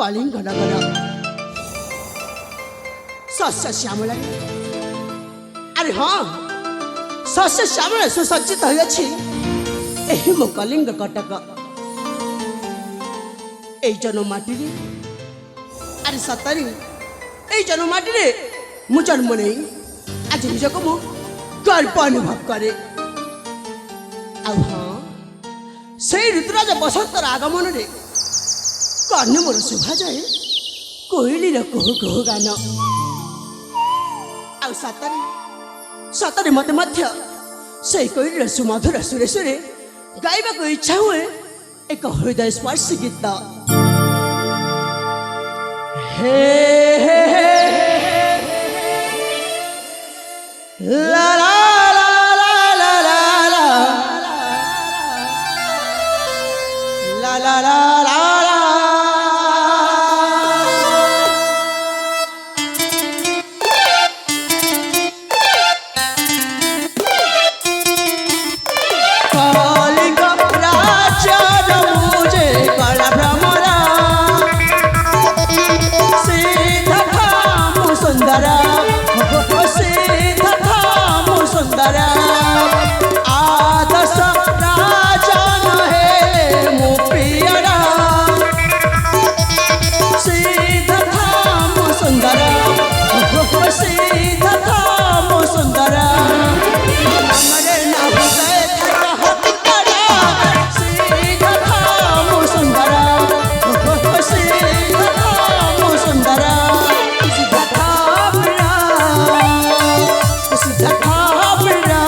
कलिंग नगर शस्य श्यामला अरे हाँ शस्य श्यामला सुसज्जित होई मो कलिंग कटक ए जनमाटी अरे सतरी ए जनमाटी मु जन्म नहीं आज निजक मु गर्व अनुभव करे आ हाँ से ऋतुराज बसंतर आगमन रे कर्ण मोर शोभा जाए कोइलीर कुहु कुहु गान आ सतरे सतरे मत मध्य से कोइलीर सुमधुर सुरे सुरे गाइबा को इच्छा हुए एक हृदय स्पर्शी गीत हे हे ला ला la la la la Kalinga राजा मुझे कला भ्रमरा सीधा थामु सुंदरा सीधा थामु सुंदरा आदर्श राजा नहे मु प्रियरा सीधा थामु सुंदरा सीधा थामु सुंदरा हमरे ना हृदय था हतरा सीधा थामु सुंदरा सीधा थामु सुंदरा सीधा थामरा सीधा थामरा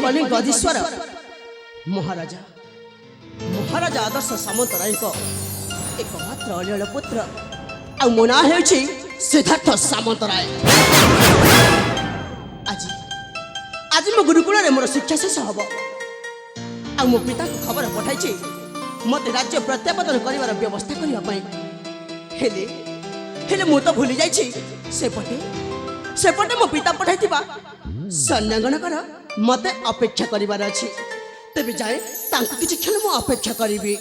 कलिंग अधीश्वर महाराजा महाराजा आदर्श सामंतराय एकमात्र अलियल पुत्र आ मो ना हेउछि सिद्धार्थ सामंतराय आज आज मो गुरुकुल मोर शिक्षा शेष हम आ मो पिता को खबर पठाई मत राज्य प्रत्यावर्तन कर व्यवस्था करने हेले हेले मु तो भूली जाइछि सेपटे मो पिता पठाई सन्यागणकर मते अपेक्षा करिवार अछि तेबे जाए तांको किछि क्षण मो अपेक्षा करिबी।